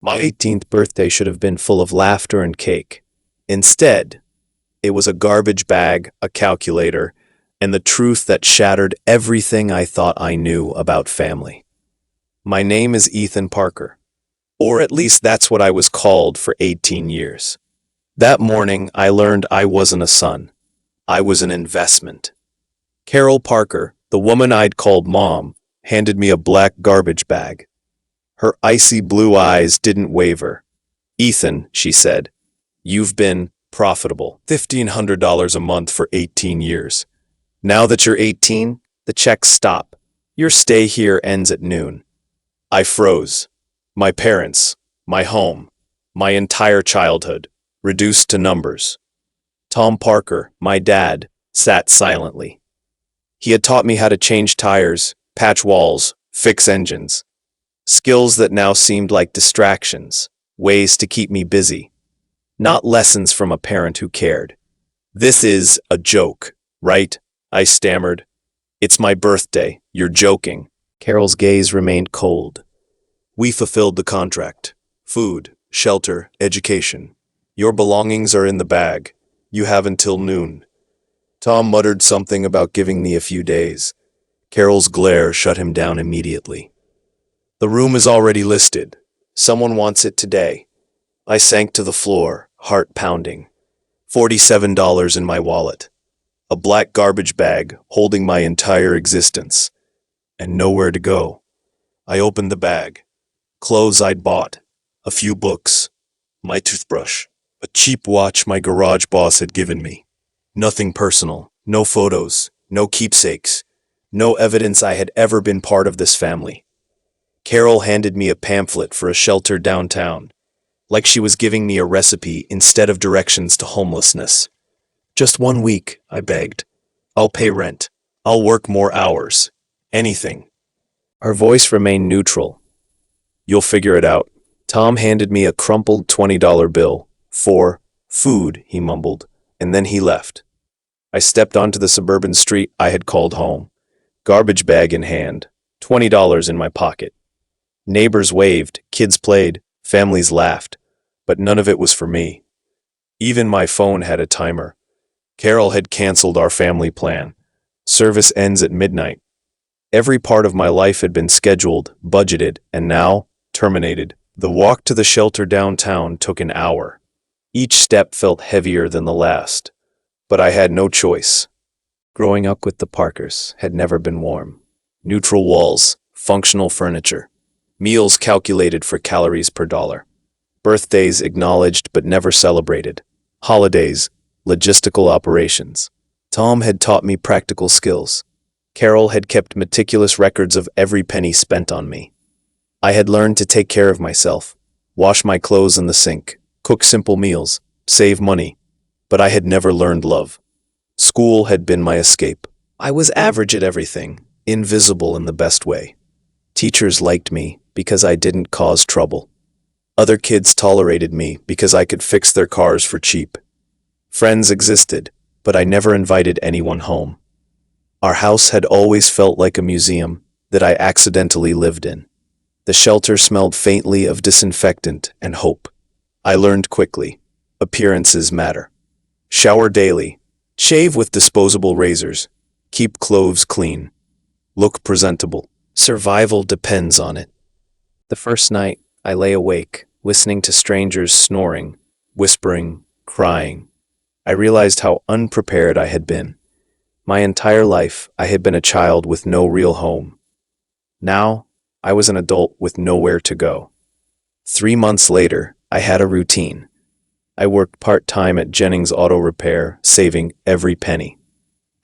My 18th birthday should have been full of laughter and cake. Instead, it was a garbage bag, a calculator, and the truth that shattered everything I thought I knew about family. My name is Ethan Parker, or at least that's what I was called for 18 years. That morning, I learned I wasn't a son. I was an investment. Carol Parker, the woman I'd called Mom, handed me a black garbage bag. Her icy blue eyes didn't waver. "Ethan," she said, "you've been profitable. $1,500 a month for 18 years. Now that you're 18, the checks stop. Your stay here ends at noon." I froze. My parents, my home, my entire childhood, reduced to numbers. Tom Parker, my dad, sat silently. He had taught me how to change tires, patch walls, fix engines. Skills that now seemed like distractions, ways to keep me busy. Not lessons from a parent who cared. "This is a joke, right?" I stammered. "It's my birthday. You're joking." Carol's gaze remained cold. "We fulfilled the contract. Food, shelter, education. Your belongings are in the bag. You have until noon." Tom muttered something about giving me a few days. Carol's glare shut him down immediately. "The room is already listed. Someone wants it today." I sank to the floor, heart pounding. $47 in my wallet. A black garbage bag holding my entire existence. And nowhere to go. I opened the bag. Clothes I'd bought. A few books. My toothbrush. A cheap watch my garage boss had given me. Nothing personal. No photos. No keepsakes. No evidence I had ever been part of this family. Carol handed me a pamphlet for a shelter downtown, like she was giving me a recipe instead of directions to homelessness. "Just 1 week," I begged. "I'll pay rent. I'll work more hours. Anything." Her voice remained neutral. "You'll figure it out." Tom handed me a crumpled $20 bill. "For food," he mumbled, and then he left. I stepped onto the suburban street I had called home, garbage bag in hand, $20 in my pocket. Neighbors waved, kids played, families laughed, but none of it was for me. Even my phone had a timer. Carol had canceled our family plan. Service ends at midnight. Every part of my life had been scheduled, budgeted, and now terminated. The walk to the shelter downtown took an hour. Each step felt heavier than the last, but I had no choice. Growing up with the Parkers had never been warm. Neutral walls, functional furniture, meals calculated for calories per dollar. Birthdays acknowledged but never celebrated. Holidays, logistical operations. Tom had taught me practical skills. Carol had kept meticulous records of every penny spent on me. I had learned to take care of myself, wash my clothes in the sink, cook simple meals, save money, but I had never learned love. School had been my escape. I was average at everything, invisible in the best way. Teachers liked me because I didn't cause trouble. Other kids tolerated me because I could fix their cars for cheap. Friends existed, but I never invited anyone home. Our house had always felt like a museum that I accidentally lived in. The shelter smelled faintly of disinfectant and hope. I learned quickly. Appearances matter. Shower daily. Shave with disposable razors. Keep clothes clean. Look presentable. Survival depends on it. The first night, I lay awake, listening to strangers snoring, whispering, crying. I realized how unprepared I had been. My entire life, I had been a child with no real home. Now, I was an adult with nowhere to go. 3 months later, I had a routine. I worked part-time at Jennings Auto Repair, saving every penny.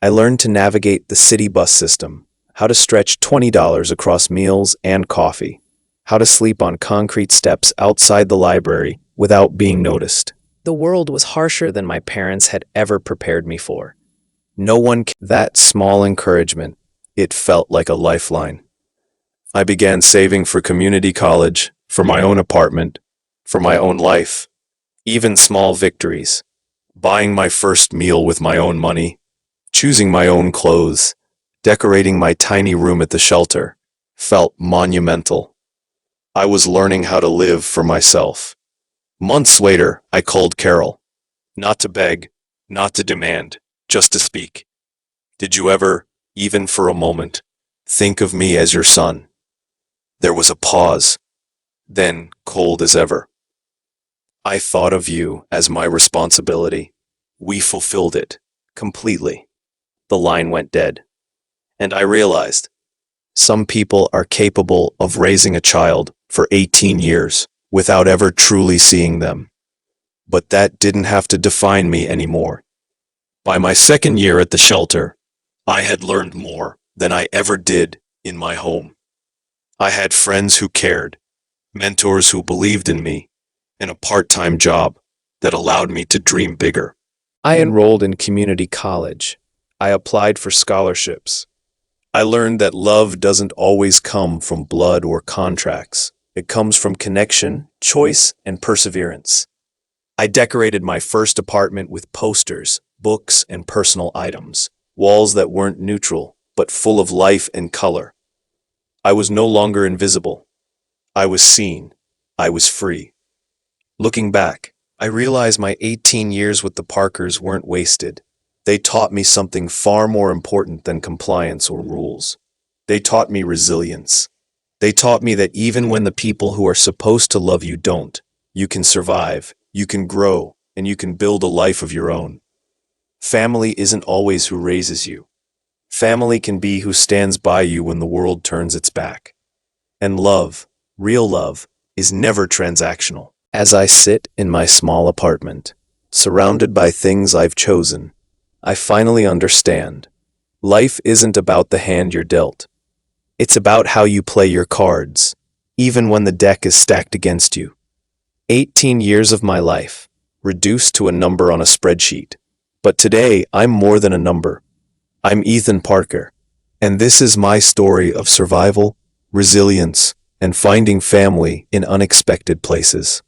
I learned to navigate the city bus system, how to stretch $20 across meals and coffee, how to sleep on concrete steps outside the library without being noticed. The world was harsher than my parents had ever prepared me for. No one that small encouragement, it felt like a lifeline. I began saving for community college, for my own apartment, for my own life. Even small victories, buying my first meal with my own money, choosing my own clothes, decorating my tiny room at the shelter, felt monumental. I was learning how to live for myself. Months later, I called Carol. Not to beg, not to demand, just to speak. Did you ever, even for a moment, think of me as your son? There was a pause, then cold as ever. I thought of you as my responsibility. We fulfilled it, completely. The line went dead. And I realized, some people are capable of raising a child for 18 years without ever truly seeing them. But that didn't have to define me anymore. By my second year at the shelter, I had learned more than I ever did in my home. I had friends who cared, mentors who believed in me, and a part-time job that allowed me to dream bigger. I enrolled in community college. I applied for scholarships. I learned that love doesn't always come from blood or contracts. It comes from connection, choice, and perseverance. I decorated my first apartment with posters, books, and personal items, walls that weren't neutral, but full of life and color. I was no longer invisible. I was seen. I was free. Looking back, I realized my 18 years with the Parkers weren't wasted. They taught me something far more important than compliance or rules. They taught me resilience. They taught me that even when the people who are supposed to love you don't, you can survive, you can grow, and you can build a life of your own. Family isn't always who raises you. Family can be who stands by you when the world turns its back. And love, real love, is never transactional. As I sit in my small apartment, surrounded by things I've chosen, I finally understand. Life isn't about the hand you're dealt. It's about how you play your cards, even when the deck is stacked against you. 18 years of my life, reduced to a number on a spreadsheet. But today, I'm more than a number. I'm Ethan Parker, and this is my story of survival, resilience, and finding family in unexpected places.